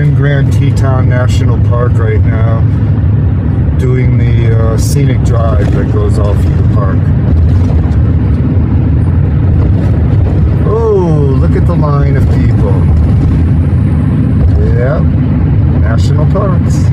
We're in Grand Teton National Park right now, doing the scenic drive that goes all through the park. Oh, look at the line of people. Yep, national parks.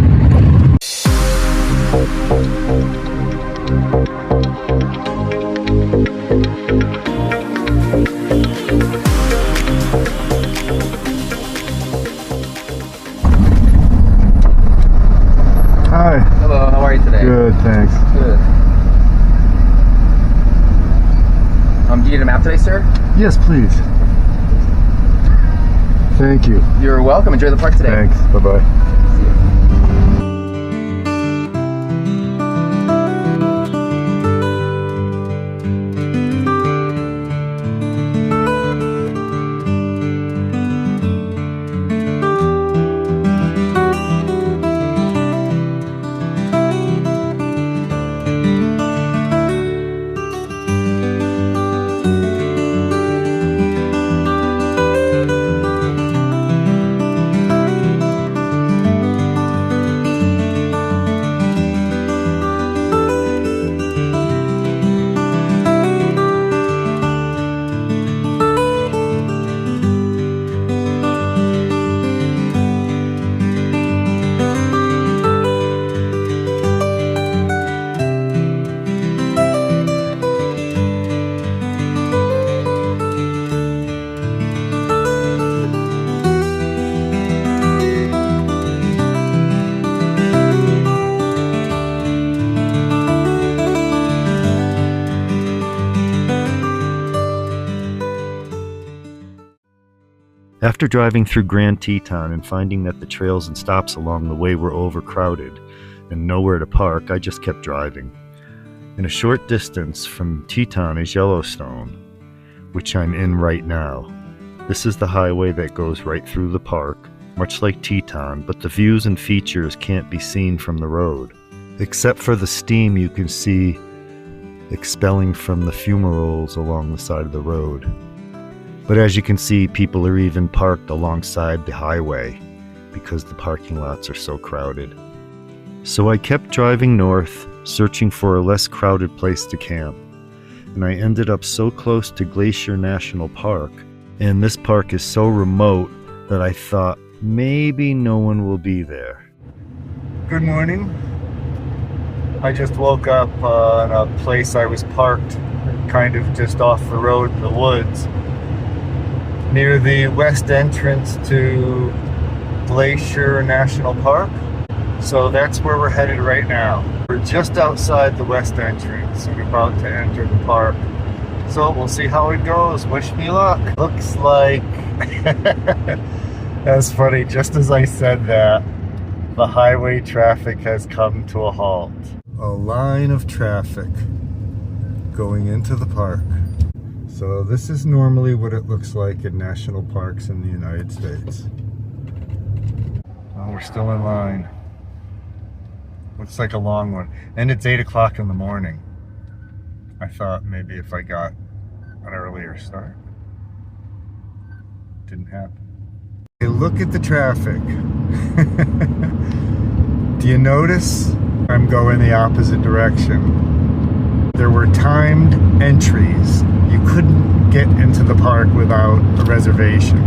Hi. Hello, how are you today? Good, thanks. Good. Do you need a map today, sir? Yes, please. Thank you. You're welcome. Enjoy the park today. Thanks. Bye-bye. See you. After driving through Grand Teton and finding that the trails and stops along the way were overcrowded and nowhere to park, I just kept driving. In a short distance from Teton is Yellowstone, which I'm in right now. This is the highway that goes right through the park, much like Teton, but the views and features can't be seen from the road, except for the steam you can see expelling from the fumaroles along the side of the road. But as you can see, people are even parked alongside the highway because the parking lots are so crowded. So I kept driving north, searching for a less crowded place to camp. And I ended up so close to Glacier National Park, and this park is so remote that I thought maybe no one will be there. Good morning. I just woke up in a place I was parked kind of just off the road in the woods, near the west entrance to Glacier National Park. So that's where we're headed right now. We're just outside the west entrance and about to enter the park. So we'll see how it goes. Wish me luck. Looks like, that's funny, just as I said that, the highway traffic has come to a halt. A line of traffic going into the park. So this is normally what it looks like in national parks in the United States. Oh, we're still in line. Looks like a long one. And it's 8 o'clock in the morning. I thought maybe if I got an earlier start. Didn't happen. Hey, look at the traffic. Do you notice? I'm going the opposite direction. There were timed entries. You couldn't get into the park without a reservation.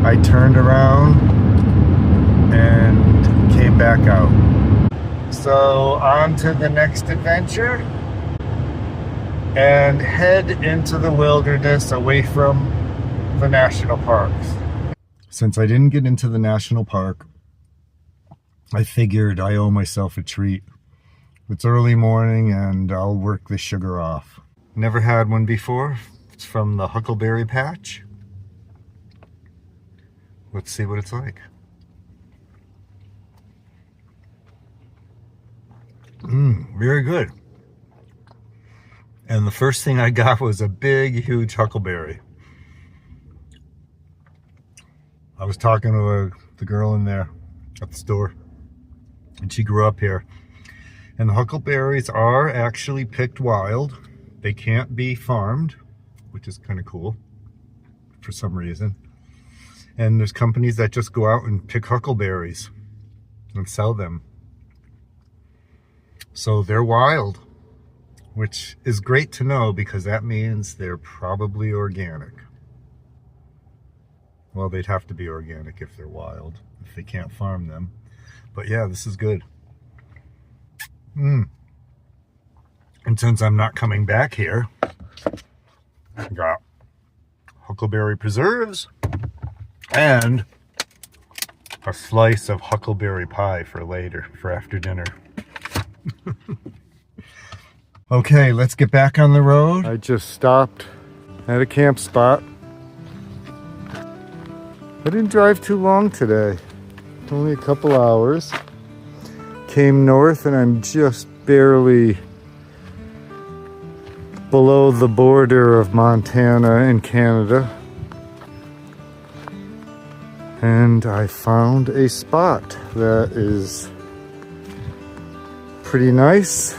I turned around and came back out. So on to the next adventure and head into the wilderness away from the national parks. Since I didn't get into the national park, I figured I owe myself a treat. It's early morning and I'll work the sugar off. Never had one before. It's from the Huckleberry Patch. Let's see what it's like. Very good. And the first thing I got was a big, huge huckleberry. I was talking to the girl in there at the store, and she grew up here. And the huckleberries are actually picked wild. They can't be farmed, which is kind of cool for some reason. And there's companies that just go out and pick huckleberries and sell them. So they're wild, which is great to know because that means they're probably organic. Well, they'd have to be organic if they're wild, if they can't farm them. But yeah, this is good. And since I'm not coming back here, I got huckleberry preserves and a slice of huckleberry pie for later, for after dinner. Okay, let's get back on the road. I just stopped at a camp spot. I didn't drive too long today, only a couple hours. Came north and I'm just barely below the border of Montana and Canada. And I found a spot that is pretty nice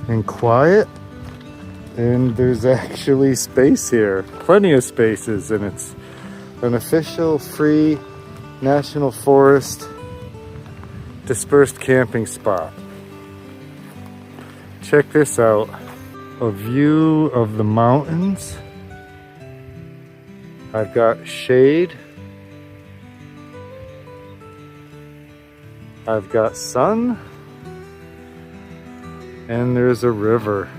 and quiet, and there's actually space here, plenty of spaces, and it's an official free National Forest dispersed camping spot. Check this out, a view of the mountains. I've got shade, I've got sun, and there's a river.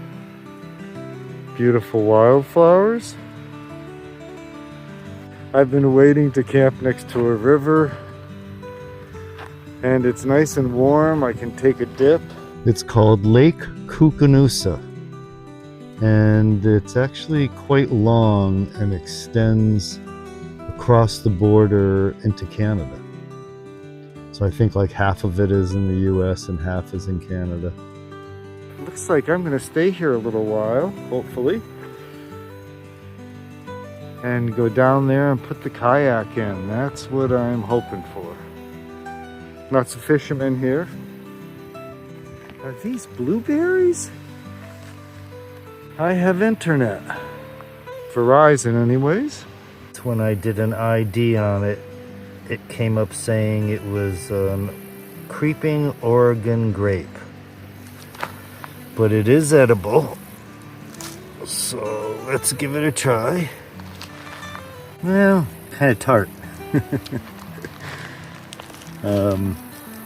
Beautiful wildflowers. I've been waiting to camp next to a river, and it's nice and warm. I can take a dip. It's called Lake Koocanusa, and it's actually quite long and extends across the border into Canada. So I think like half of it is in the US and half is in Canada. Looks like I'm gonna stay here a little while, hopefully, and go down there and put the kayak in. That's what I'm hoping for. Lots of fishermen here. Are these blueberries? I have internet. Verizon anyways. When I did an ID on it, it came up saying it was creeping Oregon grape. But it is edible, so let's give it a try. Well, kind of tart.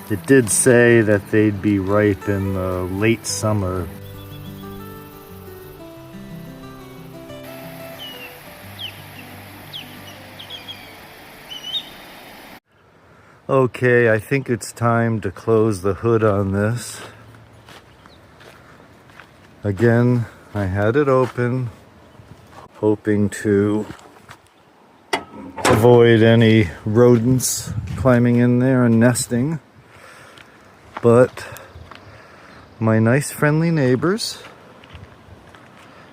It did say that they'd be ripe in the late summer. Okay, I think it's time to close the hood on this. Again, I had it open, hoping to avoid any rodents climbing in there and nesting. But my nice friendly neighbors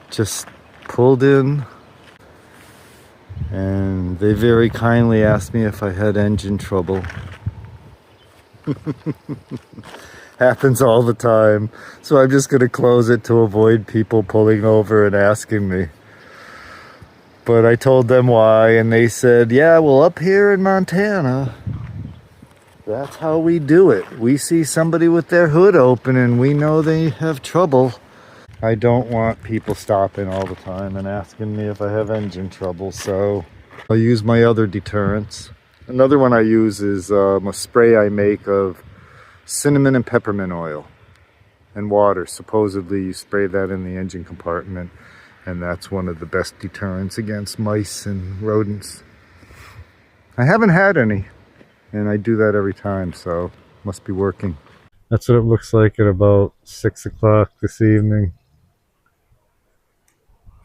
just pulled in, and they very kindly asked me if I had engine trouble. Happens all the time. So I'm just gonna close it to avoid people pulling over and asking me. But I told them why, and they said, yeah, well, up here in Montana, that's how we do it. We see somebody with their hood open and we know they have trouble. I don't want people stopping all the time and asking me if I have engine trouble, so I'll use my other deterrents. Another one I use is a spray I make of cinnamon and peppermint oil and water. Supposedly you spray that in the engine compartment, and that's one of the best deterrents against mice and rodents. I haven't had any, and I do that every time, so must be working. That's what it looks like at about 6 o'clock this evening.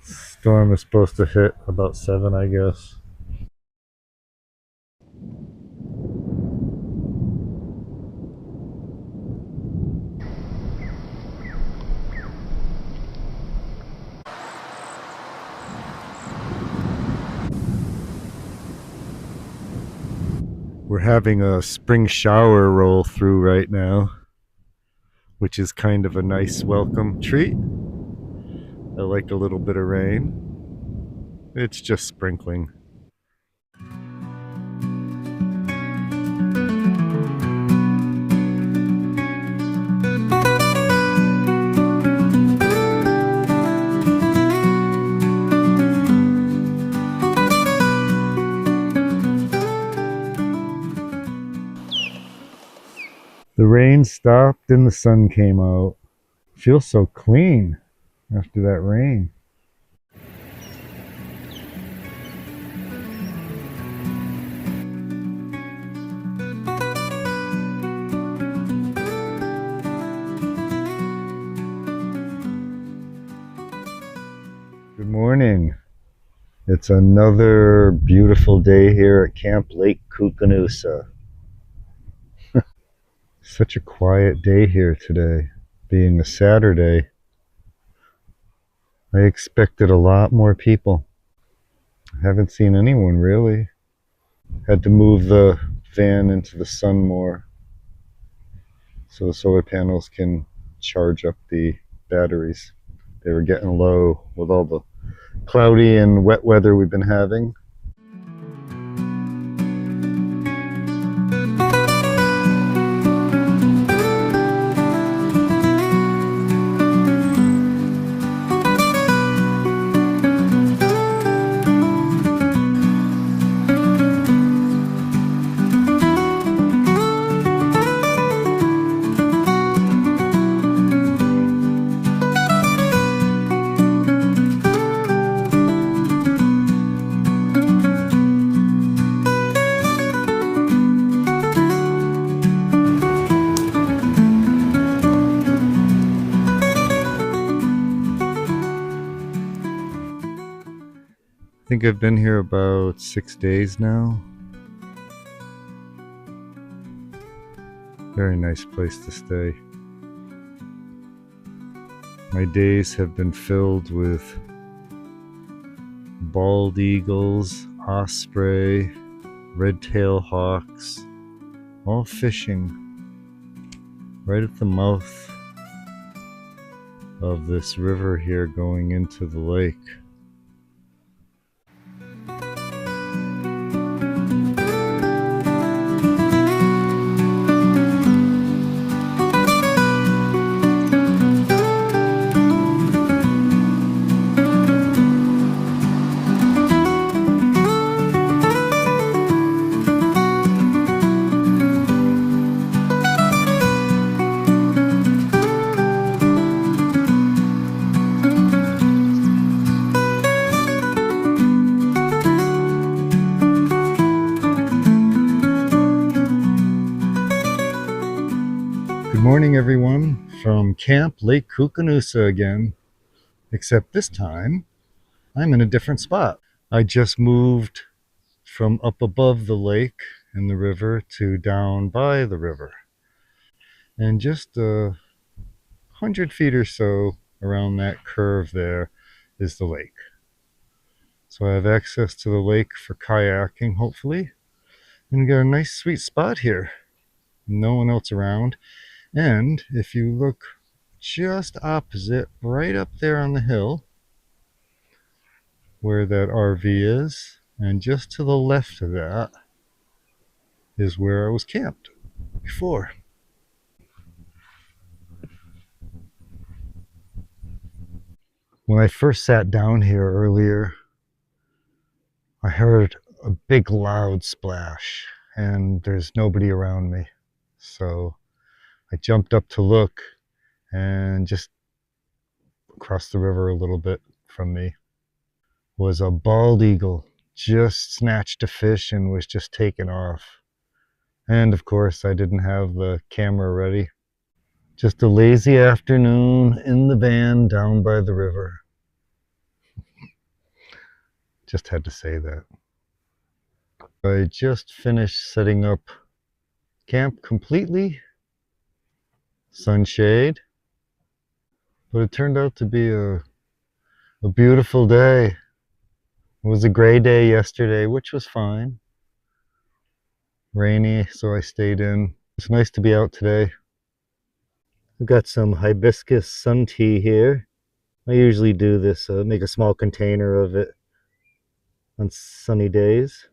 Storm is supposed to hit about 7, I guess. We're having a spring shower roll through right now, which is kind of a nice welcome treat. I like a little bit of rain. It's just sprinkling. The rain stopped and the sun came out. Feels so clean after that rain. Good morning. It's another beautiful day here at Camp Lake Koocanusa. Such a quiet day here today, being a Saturday. I expected a lot more people. I haven't seen anyone really. Had to move the van into the sun more so the solar panels can charge up the batteries. They were getting low with all the cloudy and wet weather we've been having. I think I've been here about 6 days now. Very nice place to stay. My days have been filled with bald eagles, osprey, red-tailed hawks, all fishing right at the mouth of this river here going into the lake. Good morning, everyone, from Camp Lake Koocanusa again, except this time I'm in a different spot. I just moved from up above the lake and the river to down by the river, and just 100 feet or so around that curve there is the lake. So I have access to the lake for kayaking, hopefully, and got a nice sweet spot here. No one else around. And if you look just opposite, right up there on the hill where that RV is, and just to the left of that is where I was camped before. When I first sat down here earlier, I heard a big loud splash, and there's nobody around me. So I jumped up to look, and just across the river a little bit from me was a bald eagle. Just snatched a fish and was just taking off. And of course, I didn't have the camera ready. Just a lazy afternoon in the van down by the river. Just had to say that. I just finished setting up camp completely. Sunshade. But it turned out to be a beautiful day. It was a gray day yesterday, which was fine. Rainy, so I stayed in. It's nice to be out today. I've got some hibiscus sun tea here. I usually do this, make a small container of it on sunny days.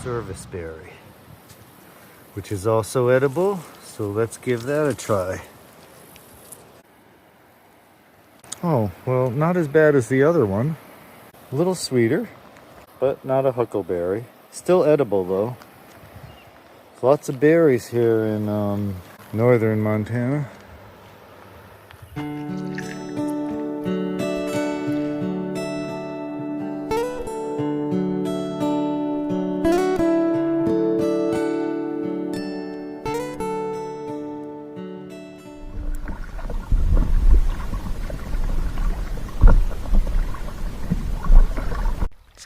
Serviceberry, which is also edible, so let's give that a try. Oh, well, not as bad as the other one. A little sweeter, but not a huckleberry. Still edible though. Lots of berries here in northern Montana.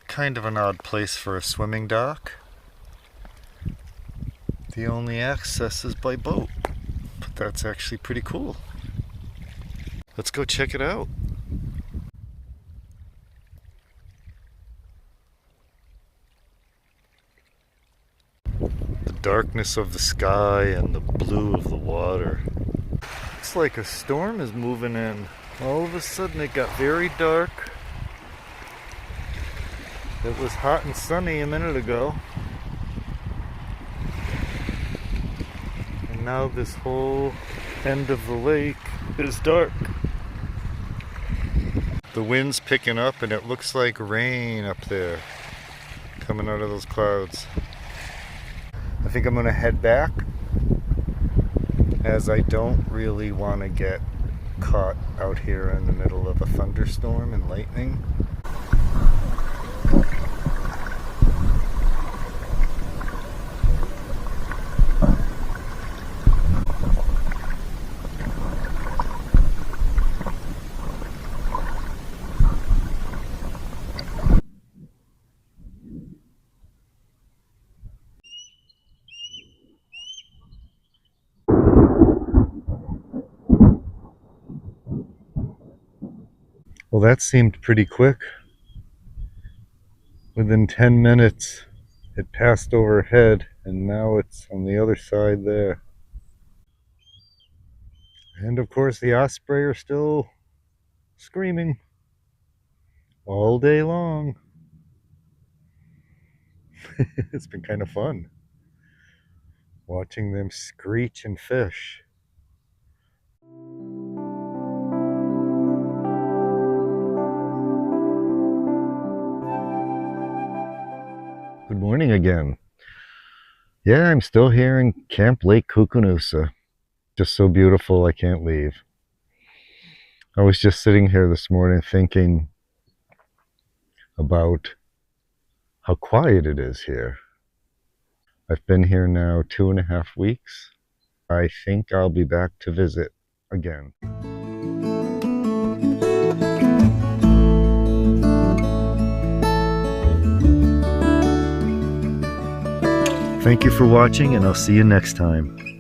Kind of an odd place for a swimming dock. The only access is by boat, but that's actually pretty cool. Let's go check it out. The darkness of the sky and the blue of the water. Looks like a storm is moving in. All of a sudden it got very dark. It was hot and sunny a minute ago. And now this whole end of the lake is dark. The wind's picking up and it looks like rain up there coming out of those clouds. I think I'm gonna head back, as I don't really want to get caught out here in the middle of a thunderstorm and lightning. Well, that seemed pretty quick. Within 10 minutes, it passed overhead, and now it's on the other side there. And of course, the osprey are still screaming all day long. It's been kind of fun watching them screech and fish. Good morning again. Yeah, I'm still here in Camp Lake Koocanusa. Just so beautiful, I can't leave. I was just sitting here this morning thinking about how quiet it is here. I've been here now 2.5 weeks. I think I'll be back to visit again. Thank you for watching, and I'll see you next time.